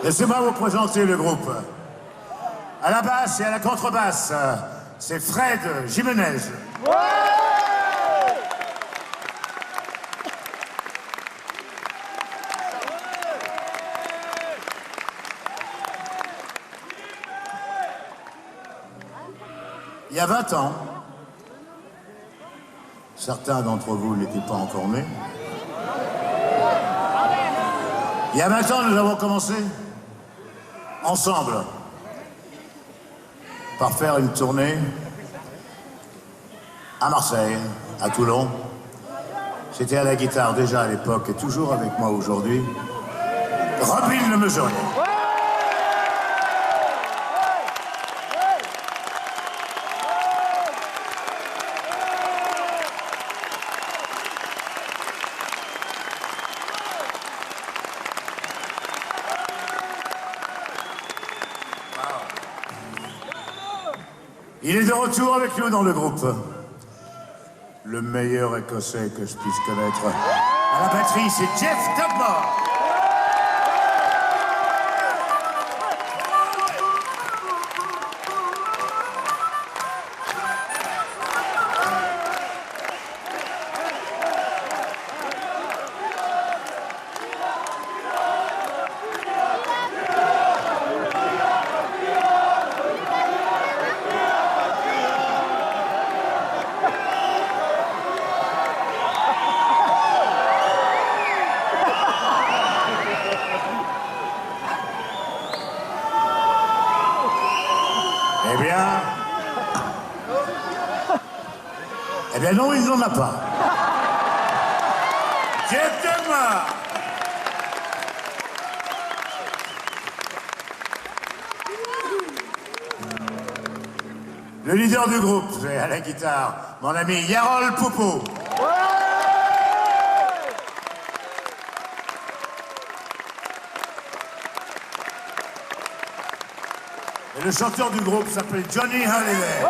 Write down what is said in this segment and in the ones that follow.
Laissez-moi vous présenter le groupe. À la basse et à la contrebasse, c'est Fred Jimenez. Ouais. Il y a 20 ans, certains d'entre vous n'étaient pas encore nés. Il y a 20 ans, nous avons commencé ensemble par faire une tournée à Marseille, à Toulon. C'était à la guitare déjà à l'époque et toujours avec moi aujourd'hui, Robin Le Mesurier. Il est de retour avec nous dans le groupe. Le meilleur écossais que je puisse connaître. À la batterie, c'est Jeff Dugmore. Eh bien non, il n'en a pas. Jeff Dugmore. Le leader du groupe, c'est à la guitare, mon ami Yarol Popo. Et le chanteur du groupe s'appelle Johnny Hallyday.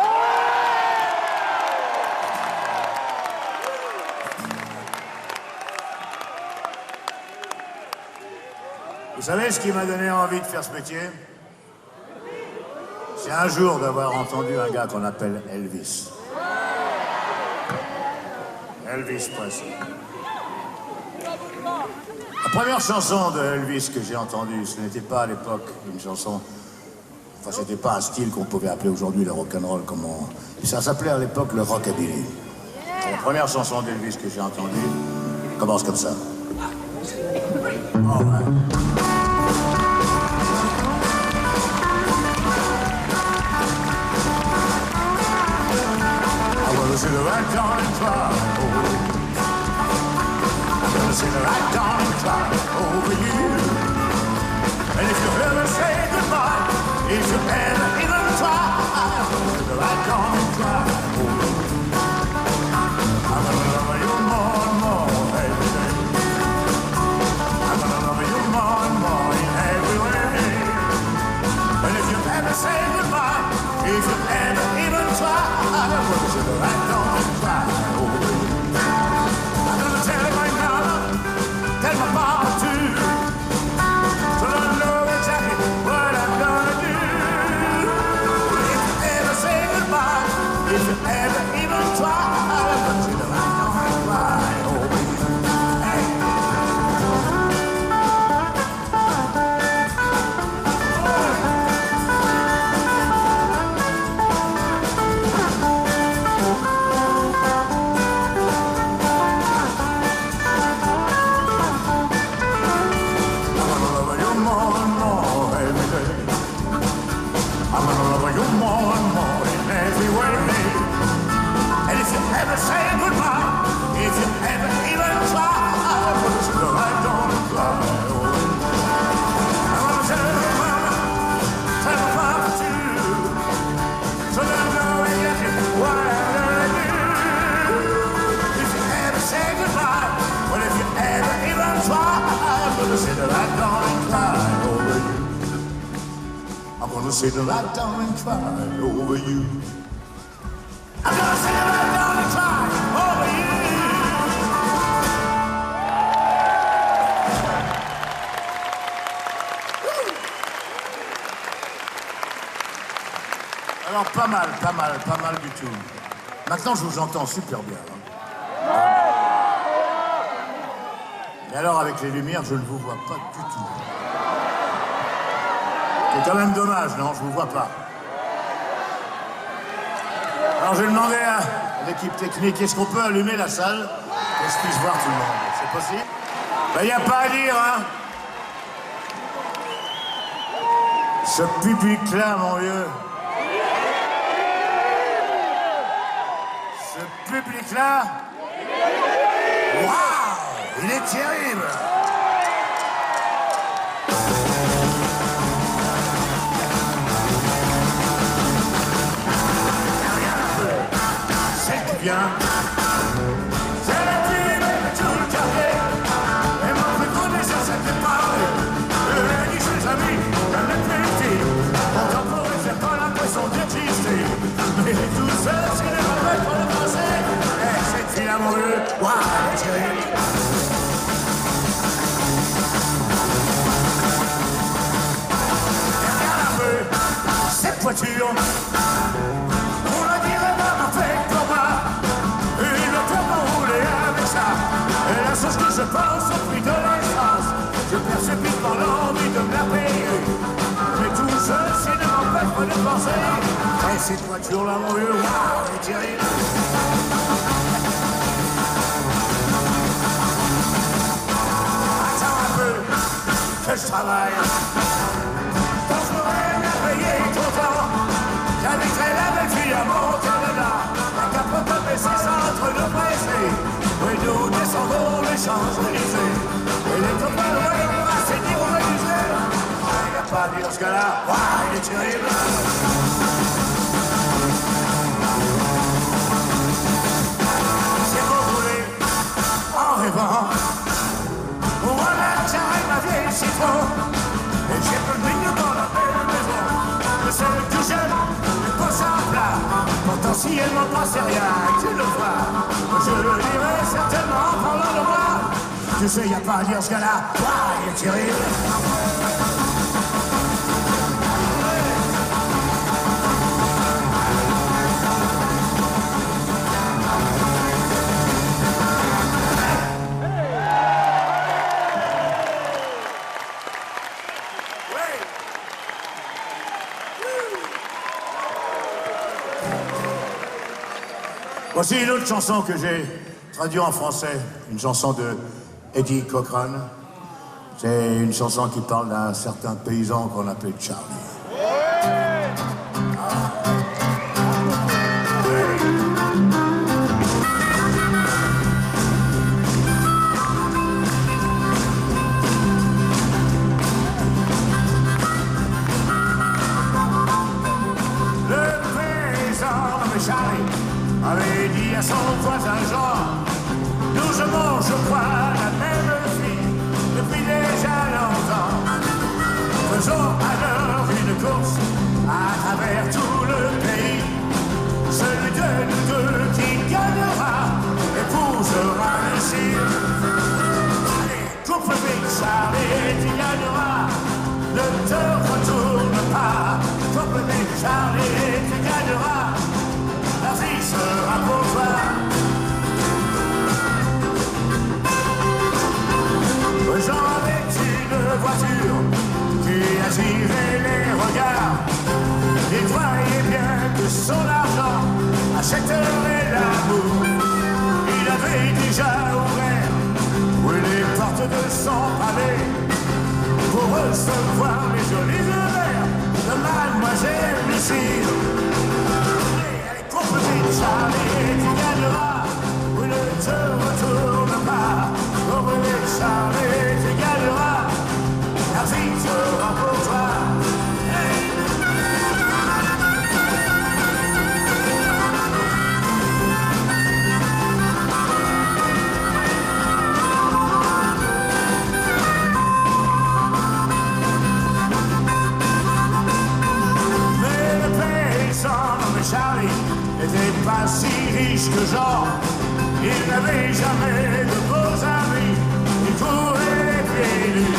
Vous savez ce qui m'a donné envie de faire ce métier? C'est un jour d'avoir entendu un gars qu'on appelle Elvis. Elvis Presley. La première chanson de Elvis que j'ai entendue, ce n'était pas à l'époque une chanson... Enfin, c'était pas un style qu'on pouvait appeler aujourd'hui le rock'n'roll, comme on... Ça s'appelait à l'époque le rockabilly. La première chanson d'Elvis que j'ai entendue commence comme ça. Oh, ouais. See the right down and cry over you. I'm gonna see the right down and cry over you. And if you ever say goodbye, if you ever even try, I'm gonna see the right down and cry over you. I'm gonna love you more and more every day. I'm gonna love you more and more in every way. And if you ever say goodbye, if you ever even try, I'm gonna see the right down and cry over you. I'm gonna tell my mama, tell my papa too, so I know exactly what I'm gonna do. If you ever say goodbye, if you ever even try, I'm gonna see the right down and cry over you. Hey. Ever say goodbye, if you ever even try, I'm gonna see the right down and cry over you. I'm gonna tell my mama, tell my papa too, so they know exactly what I'm gonna do. If you ever say goodbye, well if you ever even try, I'm gonna see the right down and cry over you. I'm gonna see the right down and cry over you. I'm gonna see the right down and cry over you. Woo! pas mal du tout. Maintenant, je vous entends super bien. Hein. Et alors, avec les lumières, je ne vous vois pas du tout. C'est quand même dommage, non? Je vous vois pas. Alors, je vais demander à l'équipe technique, est-ce qu'on peut allumer la salle? Que je puisse voir tout le monde. C'est possible? Il n'y a pas à dire, hein? Ce public-là, mon vieux. Ce public-là. Waouh! Il est terrible! Celle qui vient. C'est la fille de tout le quartier. Et mon plus gros désir, c'est de parler. Elle dit ses amis, elle est petite. Pourtant pour eux, j'ai pas l'impression d'exister. Mais tout seul, c'est les mauvais pour le français. Et cette fille-là, mon vieux, waouh, elle est terrible. Cette voiture, on la dirait même fait pour moi. Il ne peut pas rouler avec ça. Et la chose que je pense au prix de l'essence, je perds subitement l'envie de me la payer. Mais tout ceci ne m'empêche pas de penser. Et cette voiture-là, mon vieux, waouh, elle est terrible. Attends un peu que je travaille. J'inviterai la belle fille à mon Canada. La capote et ses centres de pressés. Oui, nous descendons les Champs-Élysées. Et les copains, ouais, on va s'aider au musée. Il n'y a pas à dire ce gars-là. Waouh, il est terrible. Si vous voulez, en rêvant, voilà que j'arrive ma vieille citron. Et j'ai peu de mignon dans la belle maison. Le seul tout jeune. Potentiellement pas c'est rien, tu le vois. Je le dirai certainement en parlant de moi. Tu sais, y a pas à dire ce gars-là. Waouh, il est terrible. Voici une autre chanson que j'ai traduite en français, une chanson de Eddie Cochran. C'est une chanson qui parle d'un certain paysan qu'on appelait Charlie. Le paysan nommé Charlie avait dit à son voisin Jean, nous aimons, je crois, la même fille depuis déjà longtemps. Faisons alors une course à travers tout le pays. Celui de nous deux qui gagnera épousera le cire. Allez, coupe vite, Charlie, tu gagneras. Ne te retourne pas. Coupe vite, Charlie, tu gagneras. La vie sera pour toi. Jean avait une voiture qui attirait les regards. Il croyait bien que son argent achèterait l'amour. Il avait déjà ouvert les portes de son palais pour recevoir les jolis verres de Mademoiselle Lucille. Charlie, tu gagneras, ou ne te retourne pas. Comprenez, Charlie, tu gagneras, la vie sera pour toi. Mais le paysan nommé Charlie n'était pas si riche que Jean. Il n'avait jamais de beaux amis. Il courait les pieds nus.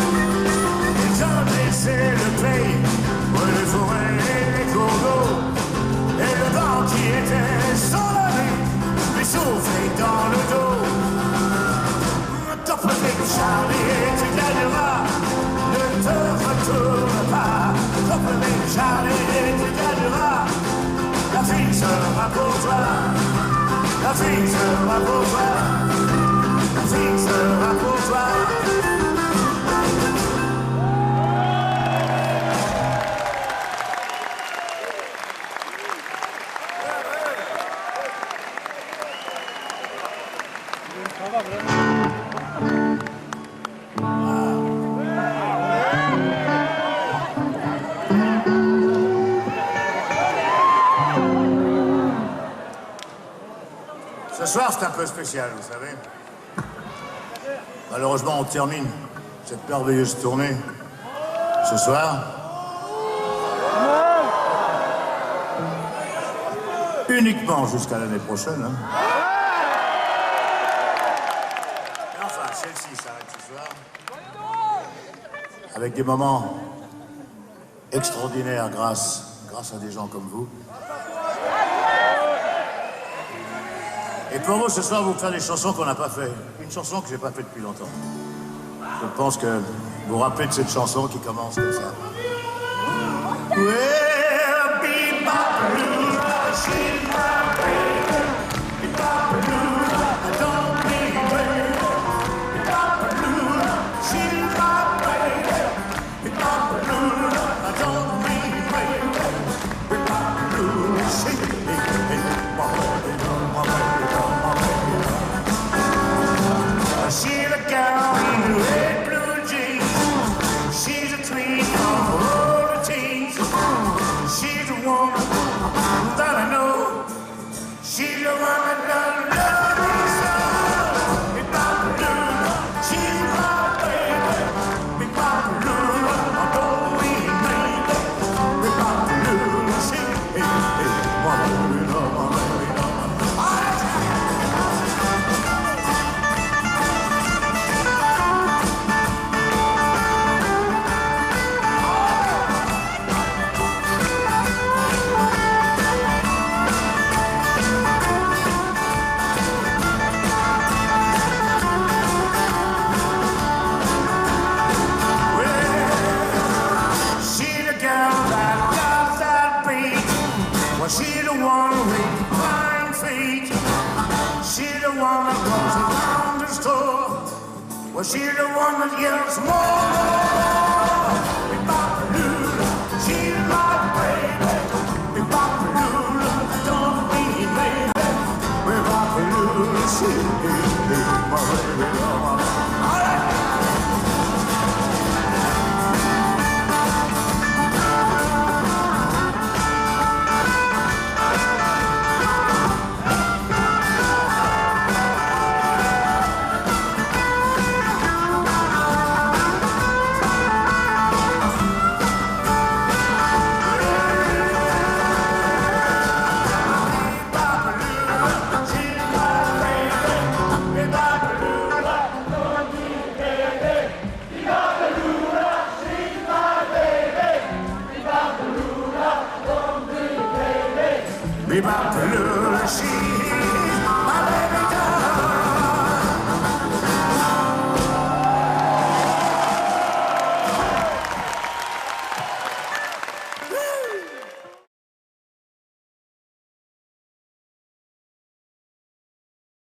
Il connaissait le pays, les forêts et les cours d'eau. Charlie, tu gagneras. La fille sera pour toi. La fille sera pour toi. La fille sera pour toi. Ce soir, c'est un peu spécial, vous savez. Malheureusement, on termine cette merveilleuse tournée ce soir. Uniquement jusqu'à l'année prochaine. Hein. Et enfin, celle-ci s'arrête ce soir. Avec des moments extraordinaires grâce à des gens comme vous. Et pour vous, ce soir, vous faire des chansons qu'on n'a pas fait. Une chanson que j'ai pas faite depuis longtemps. Je pense que vous vous rappelez de cette chanson qui commence comme ça. Well, be-bop-a-doo, she's my baby. Be-bop-a-doo, I don't mean baby. Be-bop-a-doo, she's my baby. Be-bop-a-doo, I don't mean baby. Be-bop-a-doo, she's my baby. She's a girl in red blue jeans. She's a tweet from all the teens. She's a woman that I know. She's the one that doesn't love me so. Big Papa she's my baby. Big Papa although we ain't made it. Big Papa she she's the one with fine feet. She's the one that goes around the store. Well, she's the one that yells more.